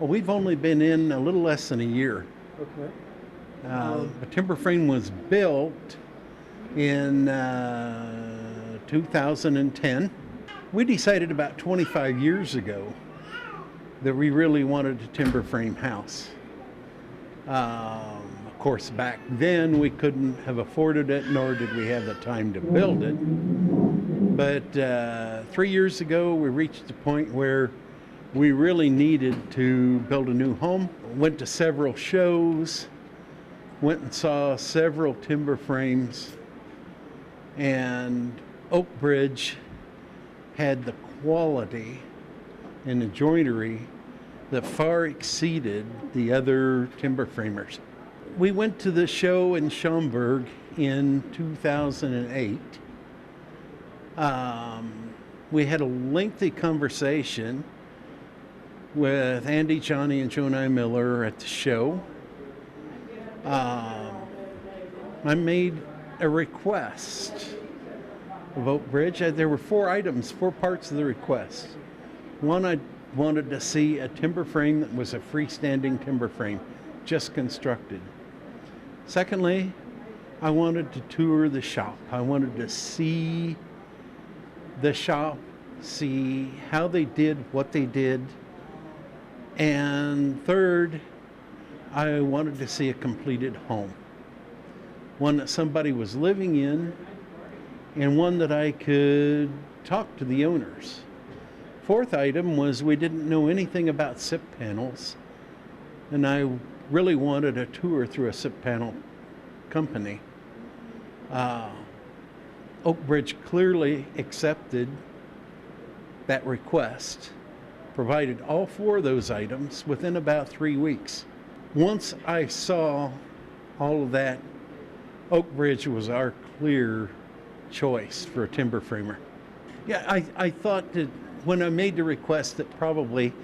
Well, we've only been in a little less than a year. Okay. The timber frame was built in 2010. We decided about 25 years ago that we really wanted a timber frame house. Of course, back then we couldn't have afforded it, nor did we have the time to build it. But 3 years ago, we reached the point where we really needed to build a new home. Went to several shows, went and saw several timber frames, and Oakbridge had the quality and the joinery that far exceeded the other timber framers. We went to the show in Schaumburg in 2008. We had a lengthy conversation with Andy, Johnny, and Jonai Miller at the show. I made a request of Oakbridge. There were 4 items, 4 parts of the request. One, I wanted to see a timber frame that was a freestanding timber frame, just constructed. Secondly, I wanted to tour the shop. I wanted to see the shop, see how they did what they did. And third, I wanted to see a completed home. One that somebody was living in, and one that I could talk to the owners. Fourth item was we didn't know anything about SIP panels, and I really wanted a tour through a SIP panel company. Oakbridge clearly accepted that request, provided all 4 of those items within about 3 weeks. Once I saw all of that, Oakbridge was our clear choice for a timber framer. Yeah, I thought that when I made the request that probably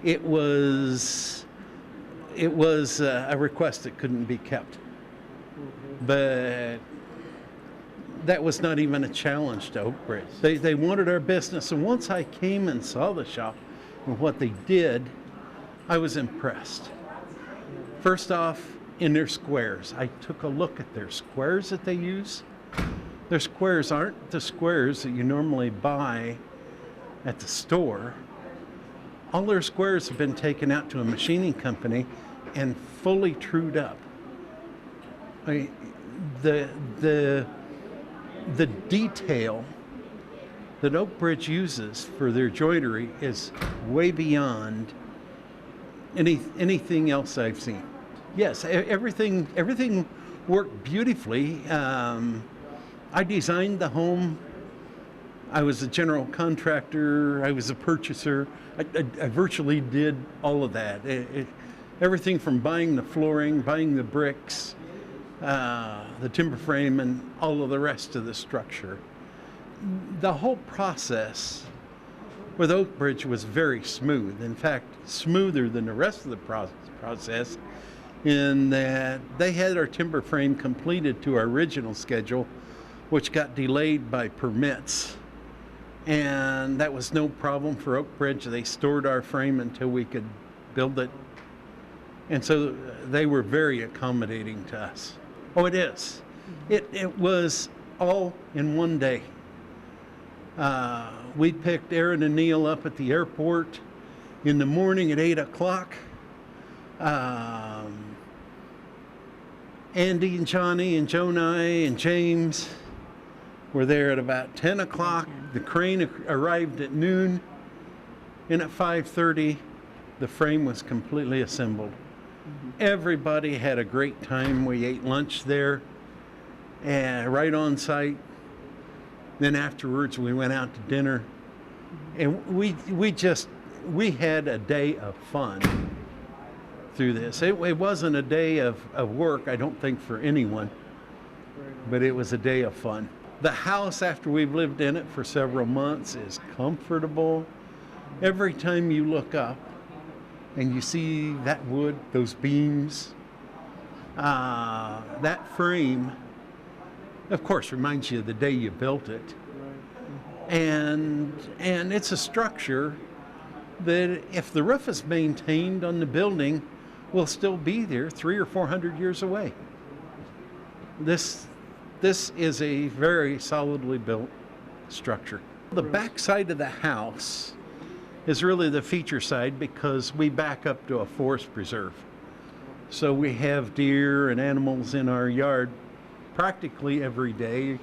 it was a request that couldn't be kept. But that was not even a challenge to Oakbridge. They wanted our business, and once I came and saw the shop and what they did, I was impressed. First off, in their squares. I took a look at their squares that they use. Their squares aren't the squares that you normally buy at the store. All their squares have been taken out to a machining company and fully trued up. The detail that Oakbridge uses for their joinery is way beyond anything else I've seen. Yes, everything worked beautifully. I designed the home. I was a general contractor. I was a purchaser. I virtually did all of that. Everything from buying the flooring, buying the bricks, the timber frame, and all of the rest of the structure. The whole process with Oakbridge was very smooth. In fact, smoother than the rest of the process, in that they had our timber frame completed to our original schedule, which got delayed by permits. And that was no problem for Oakbridge. They stored our frame until we could build it. And so they were very accommodating to us. Oh, it is. It was all in one day. We picked Aaron and Neil up at the airport in the morning at 8 o'clock. Andy and Johnny and Jonai and James were there at about 10 o'clock. The crane arrived at noon, and at 5:30, the frame was completely assembled. Everybody had a great time. We ate lunch there, right on site. Then afterwards, we went out to dinner, and we had a day of fun through this. It wasn't a day of work, I don't think, for anyone, but it was a day of fun. The house, after we've lived in it for several months, is comfortable. Every time you look up and you see that wood, those beams, that frame, of course, reminds you of the day you built it. And it's a structure that if the roof is maintained on the building, will still be there 300 or 400 years away. This is a very solidly built structure. The back side of the house is really the feature side because we back up to a forest preserve. So we have deer and animals in our yard practically every day,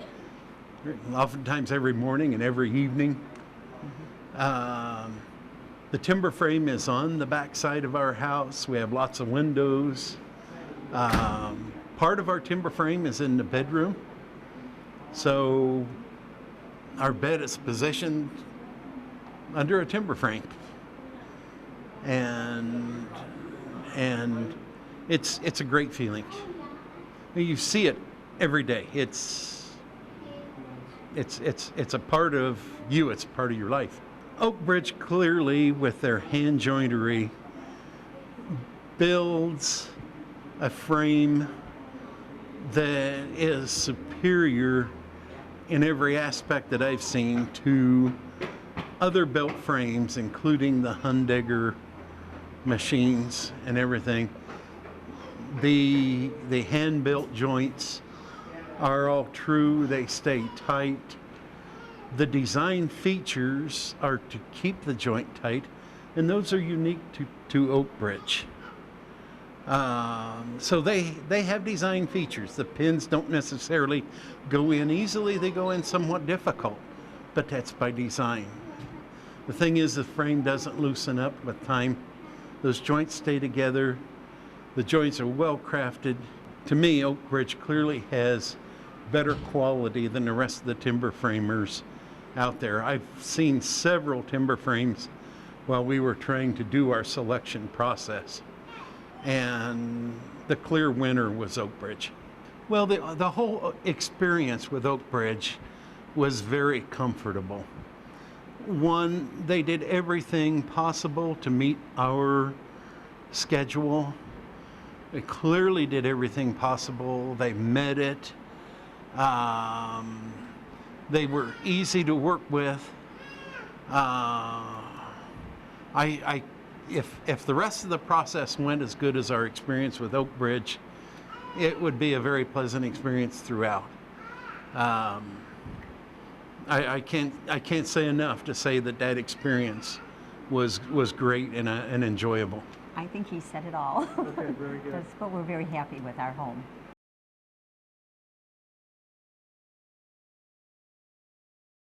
oftentimes every morning and every evening. The timber frame is on the back side of our house. We have lots of windows. Part of our timber frame is in the bedroom. So our bed is positioned under a timber frame. And it's a great feeling. You see it every day. It's a part of you. It's a part of your life. Oakbridge clearly, with their hand joinery, builds a frame that is superior in every aspect that I've seen to other built frames, including the Hundegger machines and everything. The hand-built joints are all true. They stay tight. The design features are to keep the joint tight, and those are unique to Oakbridge. So they have design features. The pins don't necessarily go in easily. They go in somewhat difficult, but that's by design. The thing is, the frame doesn't loosen up with time. Those joints stay together. The joints are well crafted. To me, Oakbridge clearly has better quality than the rest of the timber framers out there. I've seen several timber frames while we were trying to do our selection process, and the clear winner was Oakbridge. Well, the whole experience with Oakbridge was very comfortable. One, they did everything possible to meet our schedule. They clearly did everything possible. They met it. They were easy to work with. If the rest of the process went as good as our experience with Oakbridge, it would be a very pleasant experience throughout. I can't say enough to say that experience was great and enjoyable. I think he said it all. Okay, very good. But we're very happy with our home.